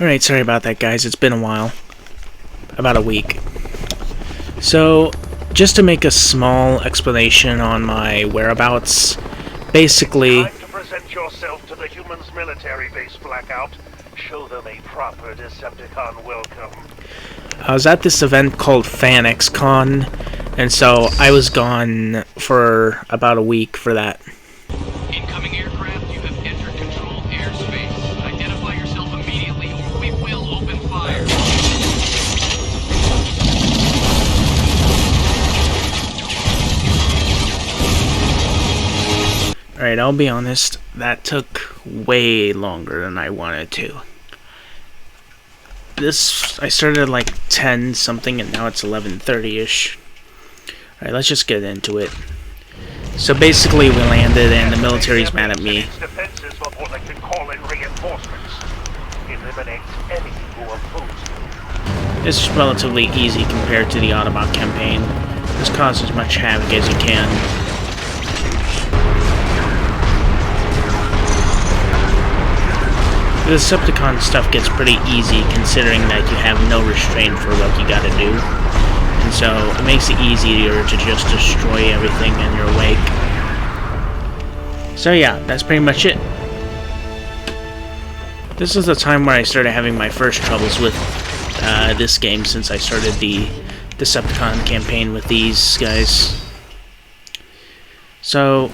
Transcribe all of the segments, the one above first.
Alright, sorry about that, guys. It's been a while. About a week. So, just to make a small explanation on my whereabouts, basically... Time to present yourself to the humans' military base, Blackout. Show them a proper Decepticon welcome. I was at this event called FanXCon, and so I was gone for about a week for that. Incoming aircraft, you have entered controlled airspace. Identify yourself immediately or we will open fire. Alright, I'll be honest, that took way longer than I wanted to. I started at like 10 something and now it's 11:30ish. Alright, let's just get into it. So basically we landed and the military's mad at me. Defenses before they can call in reinforcements. Eliminate any who oppose you. It's relatively easy compared to the Autobot campaign. Just cause as much havoc as you can. The Decepticon stuff gets pretty easy considering that you have no restraint for what you gotta do. And so it makes it easier to just destroy everything in your wake. So yeah, that's pretty much it. This is the time where I started having my first troubles with this game since I started the Decepticon campaign with these guys. So,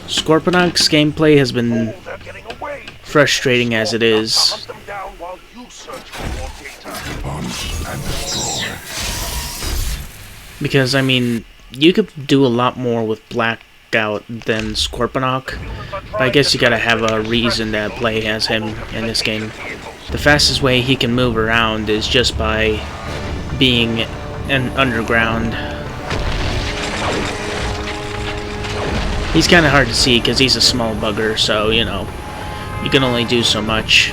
Scorponok's gameplay has been frustrating as it is. Because, I mean, you could do a lot more with Blackout than Scorponok, but I guess you gotta have a reason to play as him in this game. The fastest way he can move around is just by being underground. He's kinda hard to see because he's a small bugger, so, you know, you can only do so much.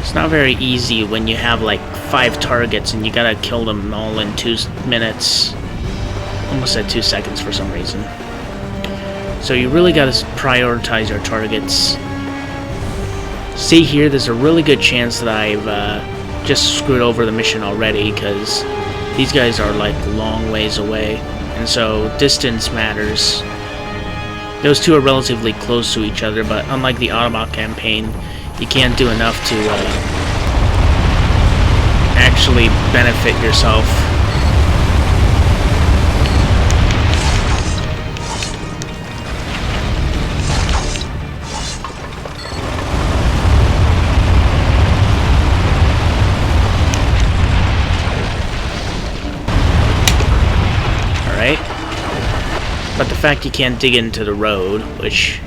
It's not very easy when you have like 5 targets and you gotta kill them all in 2 minutes. Almost at 2 seconds for some reason. So you really gotta prioritize your targets. See here, there's a really good chance that I've just screwed over the mission already because these guys are like long ways away. And so distance matters. Those two are relatively close to each other, but unlike the Autobot campaign, you can't do enough to actually benefit yourself. Alright. But the fact you can't dig into the road, which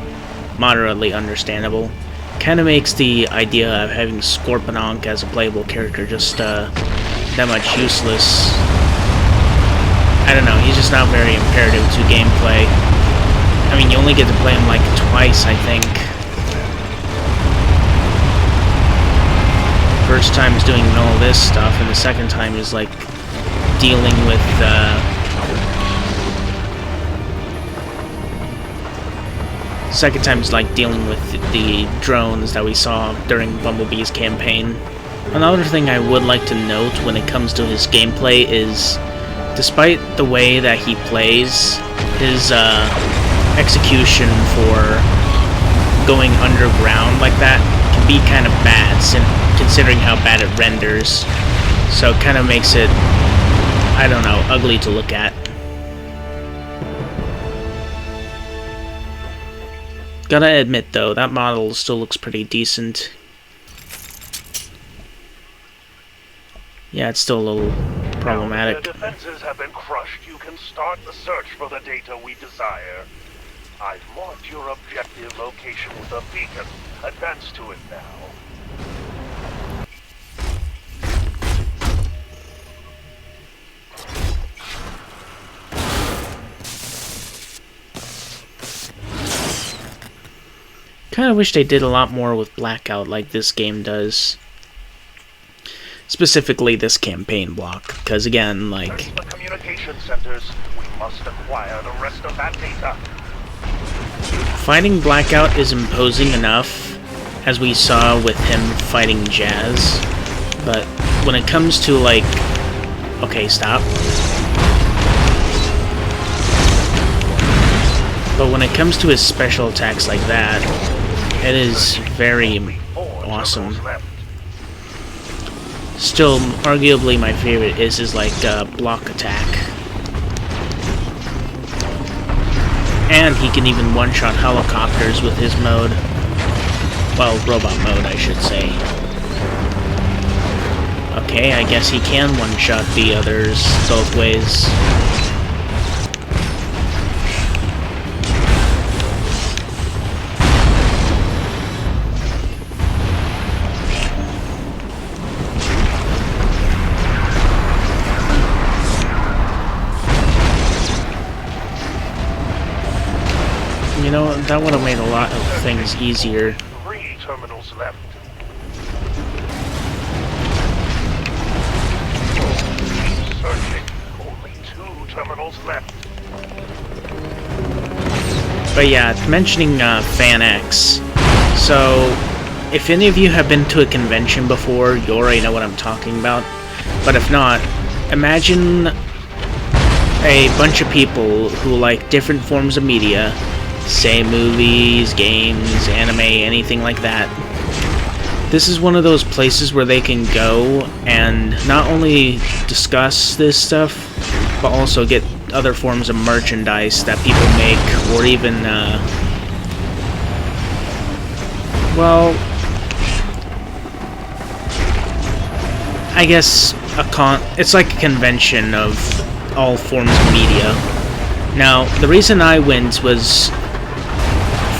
moderately understandable, kind of makes the idea of having Scorponok as a playable character just that much useless. I don't know, he's just not very imperative to gameplay. I mean, you only get to play him like twice, I think. First time is doing all this stuff, and the second time is like dealing with second time is like dealing with the drones that we saw during Bumblebee's campaign. Another thing I would like to note when it comes to his gameplay is, despite the way that he plays, his execution for going underground like that can be kind of bad, considering how bad it renders. So it kind of makes it, I don't know, ugly to look at. Gotta admit though, that model still looks pretty decent. Yeah, it's still a little problematic. Now that the defenses have been crushed, you can start the search for the data we desire. I've marked your objective location with a beacon. Advance to it now. Kind of wish they did a lot more with Blackout like this game does. Specifically this campaign block, because again, like... Search the communication centers. We must acquire the rest of that data. Fighting Blackout is imposing enough, as we saw with him fighting Jazz, but when it comes to, like... Okay, stop. But when it comes to his special attacks like that, it is very awesome. Still, arguably my favorite is his, like, block attack. And he can even one-shot helicopters with his mode. Well, robot mode, I should say. Okay, I guess he can one-shot the others both ways. You know, that would have made a lot of things easier. 3 terminals left. Searching. Only 2 terminals left. But yeah, mentioning Fan X. So, if any of you have been to a convention before, you already know what I'm talking about. But if not, imagine a bunch of people who like different forms of media. Say movies, games, anime, anything like that. This is one of those places where they can go and not only discuss this stuff, but also get other forms of merchandise that people make, or even, well, I guess it's like a convention of all forms of media. Now, the reason I went was,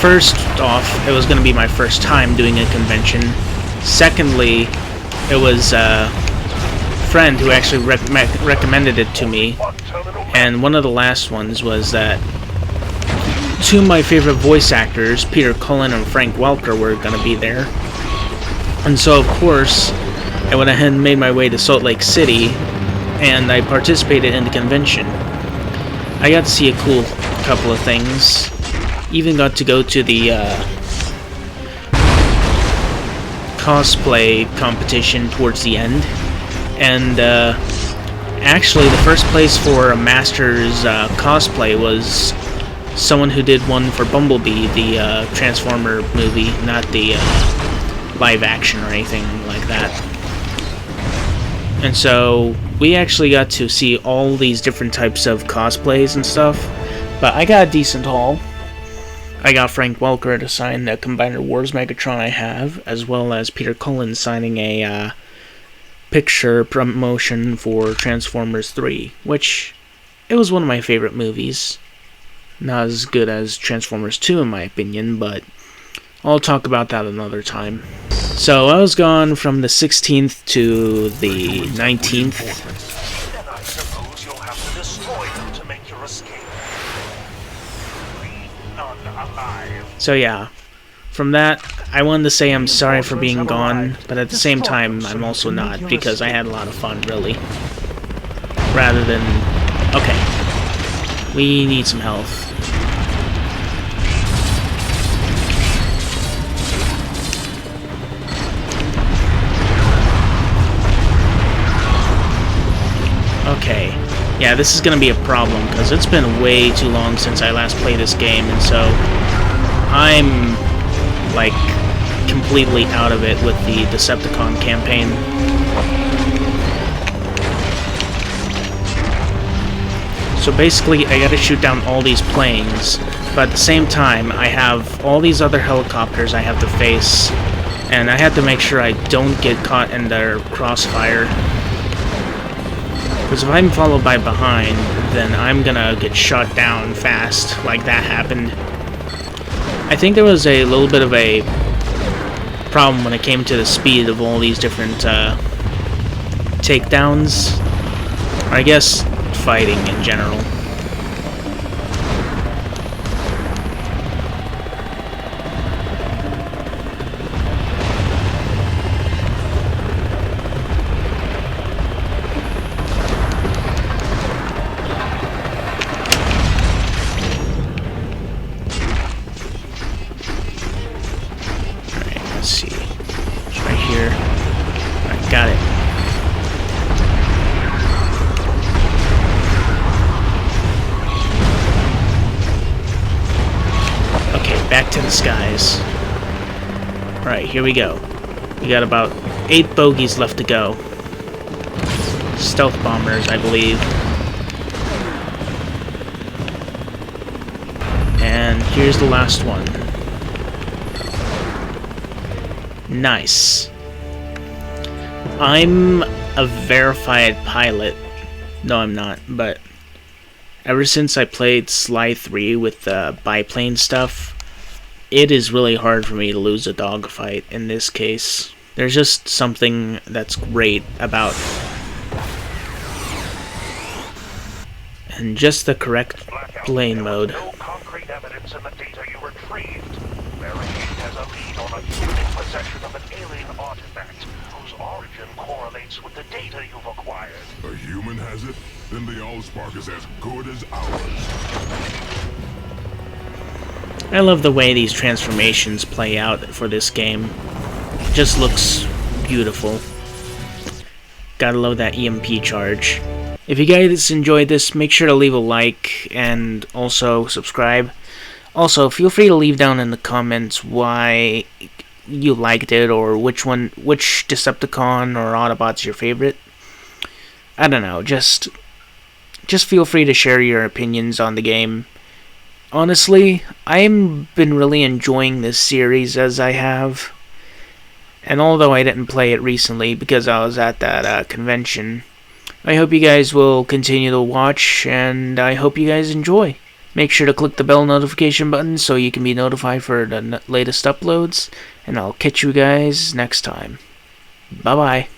first off, it was going to be my first time doing a convention. Secondly, it was a friend who actually recommended it to me. And one of the last ones was that 2 of my favorite voice actors, Peter Cullen and Frank Welker, were going to be there. And so, of course, I went ahead and made my way to Salt Lake City, and I participated in the convention. I got to see a cool couple of things. Even got to go to the cosplay competition towards the end. And actually the first place for a Masters cosplay was someone who did one for Bumblebee, the Transformer movie, not the live action or anything like that. And so we actually got to see all these different types of cosplays and stuff. But I got a decent haul. I got Frank Welker to sign the Combiner Wars Megatron I have, as well as Peter Cullen signing a picture promotion for Transformers 3, which, it was one of my favorite movies. Not as good as Transformers 2 in my opinion, but I'll talk about that another time. So I was gone from the 16th to the 19th. Then I suppose you'll have to destroy them to make your escape. None alive. So yeah, from that, I wanted to say I'm sorry for being gone, but at the same time, I'm also not, because I had a lot of fun, really. Rather than... Okay. We need some health. Okay. Yeah, this is gonna be a problem, because it's been way too long since I last played this game, and so I'm, like, completely out of it with the Decepticon campaign. So basically, I gotta shoot down all these planes, but at the same time, I have all these other helicopters I have to face, and I have to make sure I don't get caught in their crossfire. Because if I'm followed by behind, then I'm gonna get shot down fast, like that happened. I think there was a little bit of a problem when it came to the speed of all these different takedowns. Or I guess fighting in general. Got it. Okay, back to the skies. Alright, here we go. We got about 8 bogeys left to go. Stealth bombers, I believe. And here's the last one. Nice. I'm a verified pilot. No, I'm not, but ever since I played Sly 3 with the biplane stuff, it is really hard for me to lose a dogfight in this case. There's just something that's great about and just the correct plane mode. No concrete evidence in the data you retrieved. WREAK has a lead on a human in possession of an alien artifact whose origin correlates with the data you've acquired. A human has it? Then the Allspark is as good as ours. I love the way these transformations play out for this game. It just looks beautiful. Gotta love that EMP charge. If you guys enjoyed this, make sure to leave a like and also subscribe. Also, feel free to leave down in the comments why you liked it or which Decepticon or Autobot's your favorite. I don't know, just feel free to share your opinions on the game. Honestly, I've been really enjoying this series as I have. And although I didn't play it recently because I was at that convention, I hope you guys will continue to watch, and I hope you guys enjoy. Make sure to click the bell notification button so you can be notified for the latest uploads, and I'll catch you guys next time. Bye-bye.